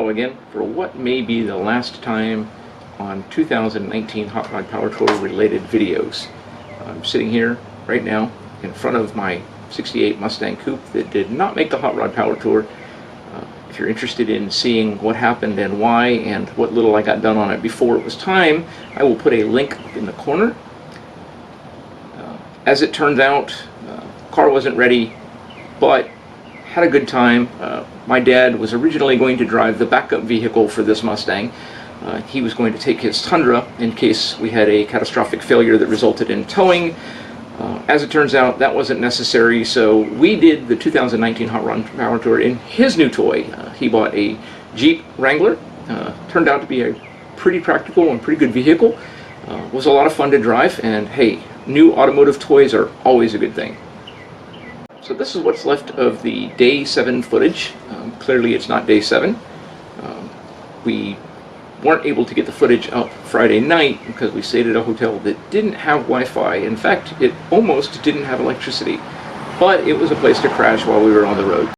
Hello again for what may be the last time on 2019 Hot Rod Power Tour related videos. I'm sitting here right now in front of my 68 Mustang Coupe that did not make the Hot Rod Power Tour. If you're interested in seeing what happened and why and what little I got done on it before it was time, I will put a link in the corner. As it turns out, car wasn't ready, but had a good time. My dad was originally going to drive the backup vehicle for this Mustang. He was going to take his Tundra in case we had a catastrophic failure that resulted in towing. As it turns out, that wasn't necessary, so we did the 2019 Hot Rod Power Tour in his new toy. He bought a Jeep Wrangler. Turned out to be a pretty practical and pretty good vehicle. Was a lot of fun to drive, and hey, new automotive toys are always a good thing. So this is what's left of the Day 7 footage. Clearly it's not Day 7. We weren't able to get the footage up Friday night because we stayed at a hotel that didn't have Wi-Fi. In fact, it almost didn't have electricity. But it was a place to crash while we were on the road.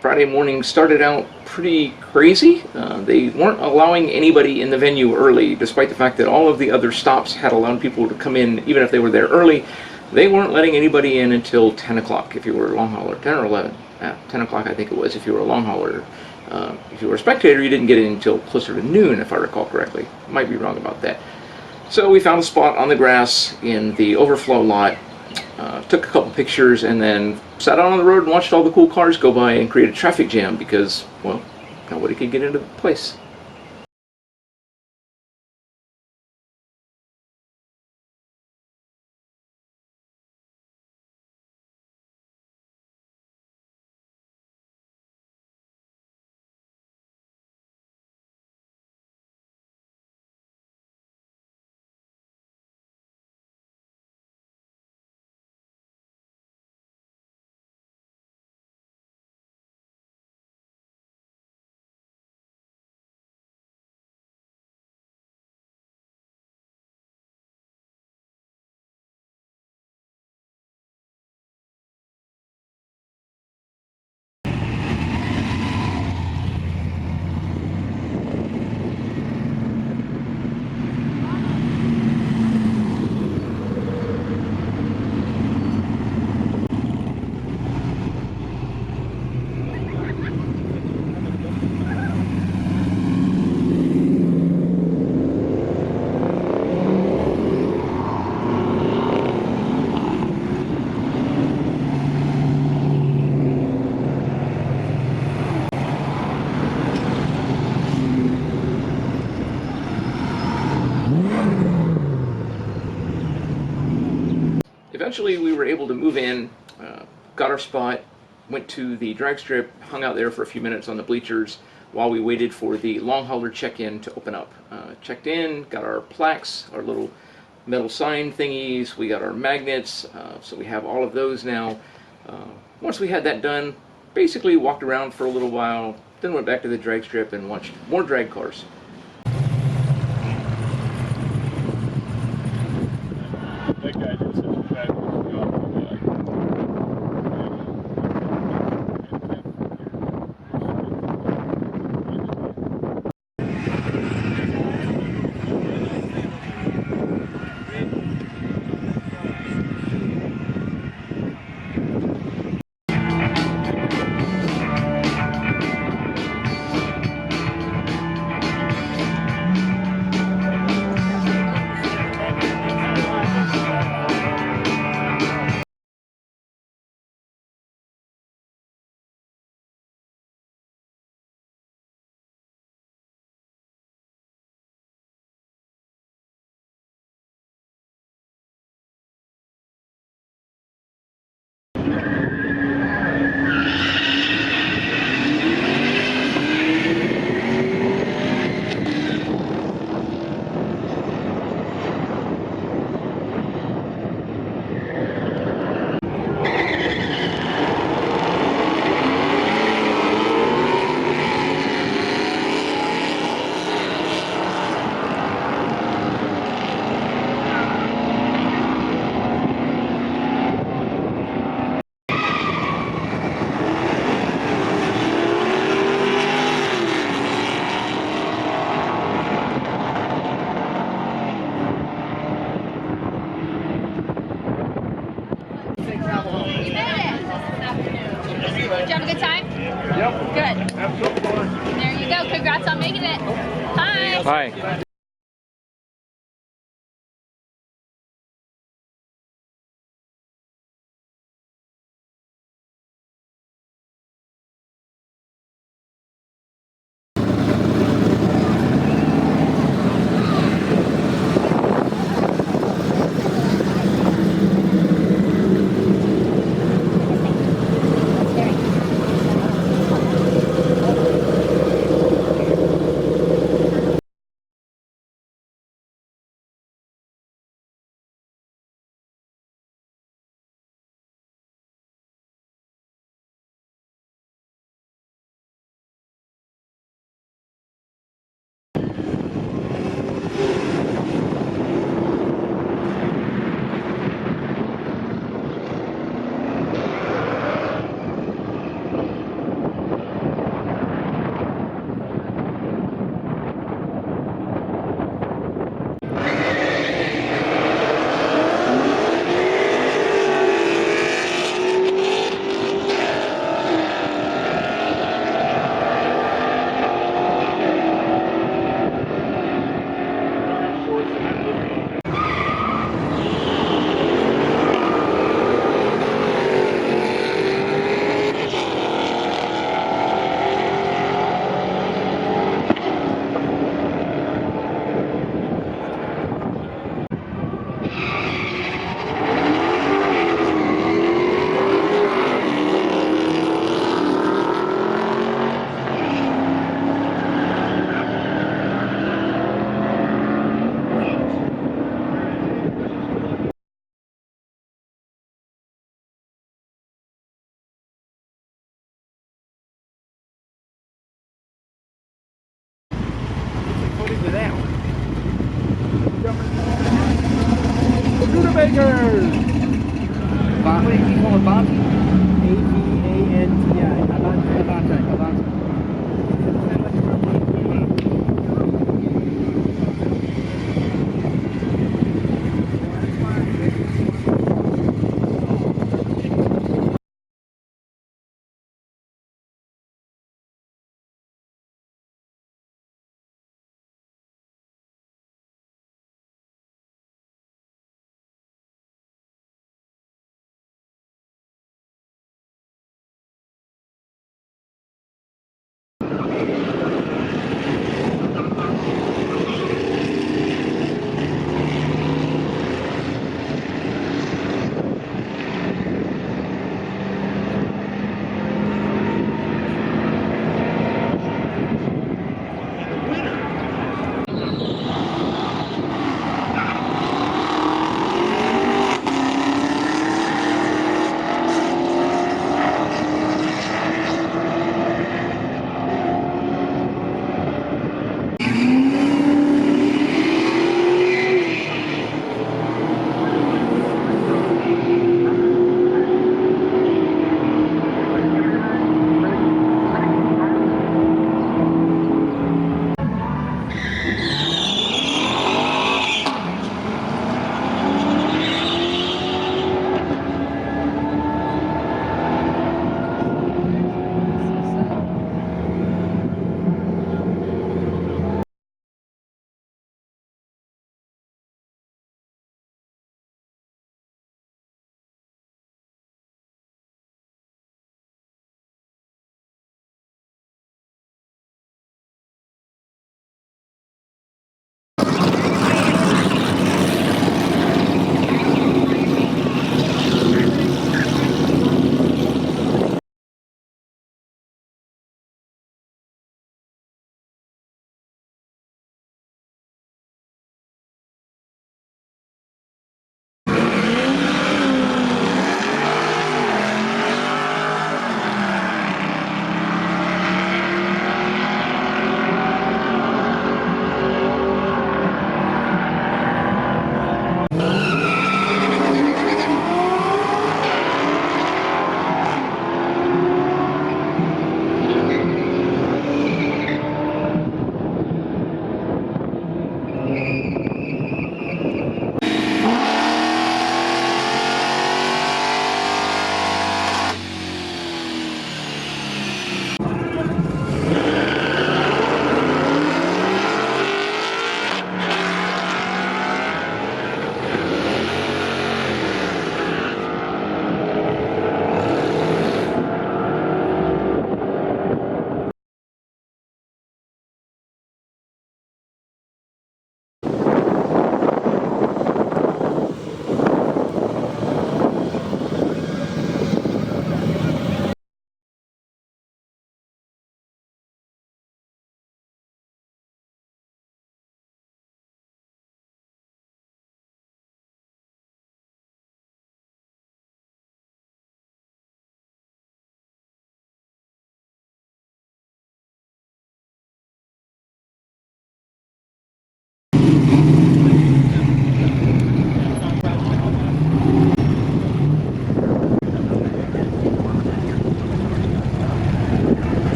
Friday morning started out pretty crazy. They weren't allowing anybody in the venue early, despite the fact that all of the other stops had allowed people to come in even if they were there early. They weren't letting anybody in until 10 o'clock if you were a long hauler. 10 or 11. 10 o'clock I think it was if you were a long hauler. If you were a spectator, you didn't get in until closer to noon, if I recall correctly. Might be wrong about that. So we found a spot on the grass in the overflow lot. Took a couple pictures and then sat out on the road and watched all the cool cars go by and create a traffic jam because, well, nobody could get into the place. Eventually we were able to move in, got our spot, went to the drag strip, hung out there for a few minutes on the bleachers while we waited for the long hauler check-in to open up. Checked in, got our plaques, our little metal sign thingies, we got our magnets, so we have all of those now. Once we had that done, basically walked around for a little while, then went back to the drag strip and watched more drag cars. That guy did such a fabulous job on that. Yep. Good. Have some fun. There you go. Congrats on making it. Bye. Bye.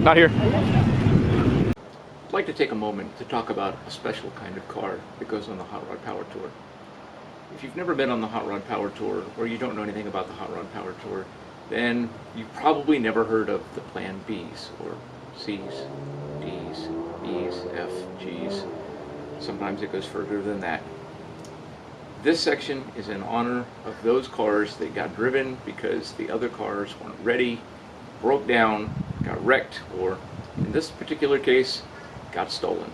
Not here. I'd like to take a moment to talk about a special kind of car that goes on the Hot Rod Power Tour. If you've never been on the Hot Rod Power Tour, or you don't know anything about the Hot Rod Power Tour, then you've probably never heard of the Plan Bs, or Cs, Ds, Es, F, Gs. Sometimes it goes further than that. This section is in honor of those cars that got driven because the other cars weren't ready, broke down, got wrecked, or in this particular case, got stolen.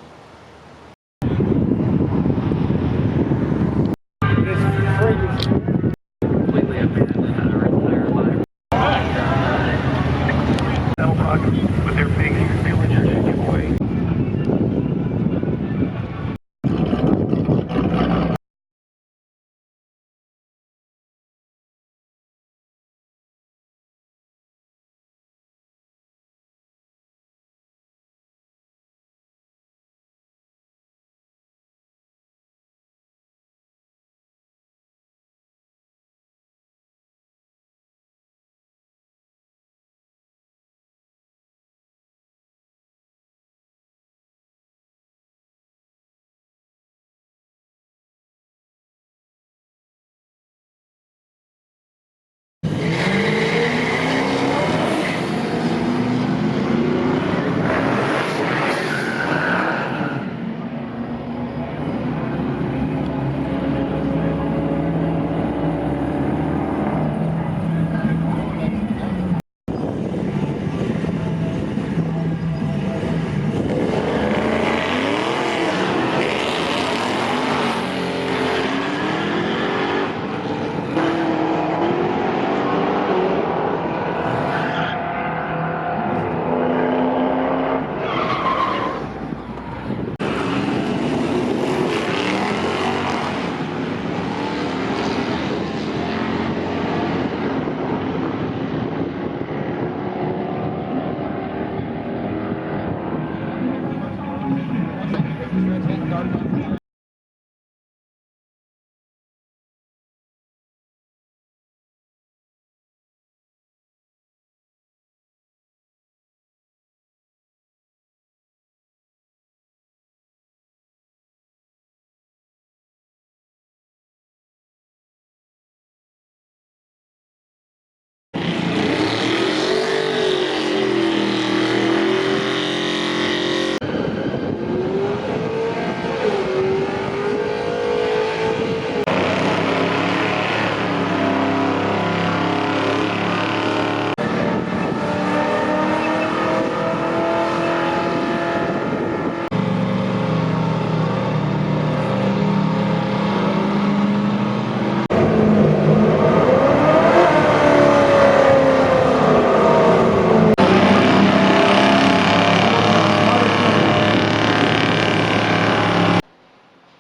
Completely with their big boy.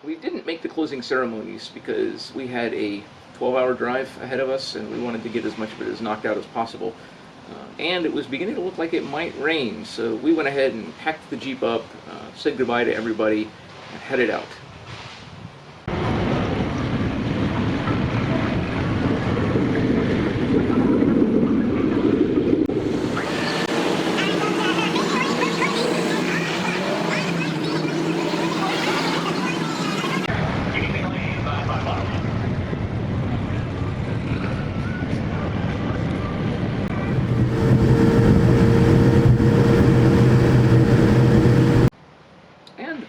We didn't make the closing ceremonies because we had a 12-hour drive ahead of us and we wanted to get as much of it as knocked out as possible. And it was beginning to look like it might rain, so we went ahead and packed the Jeep up, said goodbye to everybody, and headed out.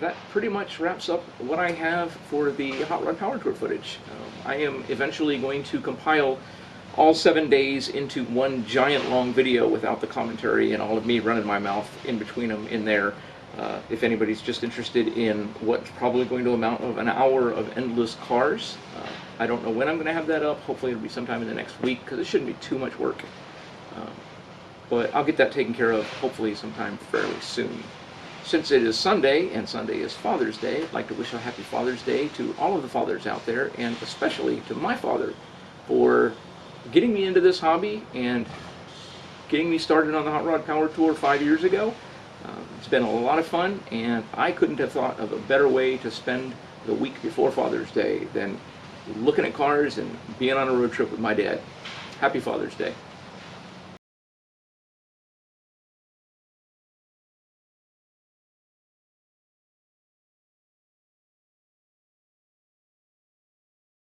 That pretty much wraps up what I have for the Hot Rod Power Tour footage. I am eventually going to compile all 7 days into one giant long video without the commentary and all of me running my mouth in between them in there. If anybody's just interested in what's probably going to amount of an hour of endless cars, I don't know when I'm going to have that up. Hopefully it'll be sometime in the next week because it shouldn't be too much work. But I'll get that taken care of hopefully sometime fairly soon. Since it is Sunday, and Sunday is Father's Day, I'd like to wish a happy Father's Day to all of the fathers out there, and especially to my father for getting me into this hobby and getting me started on the Hot Rod Power Tour 5 years ago. It's been a lot of fun, and I couldn't have thought of a better way to spend the week before Father's Day than looking at cars and being on a road trip with my dad. Happy Father's Day.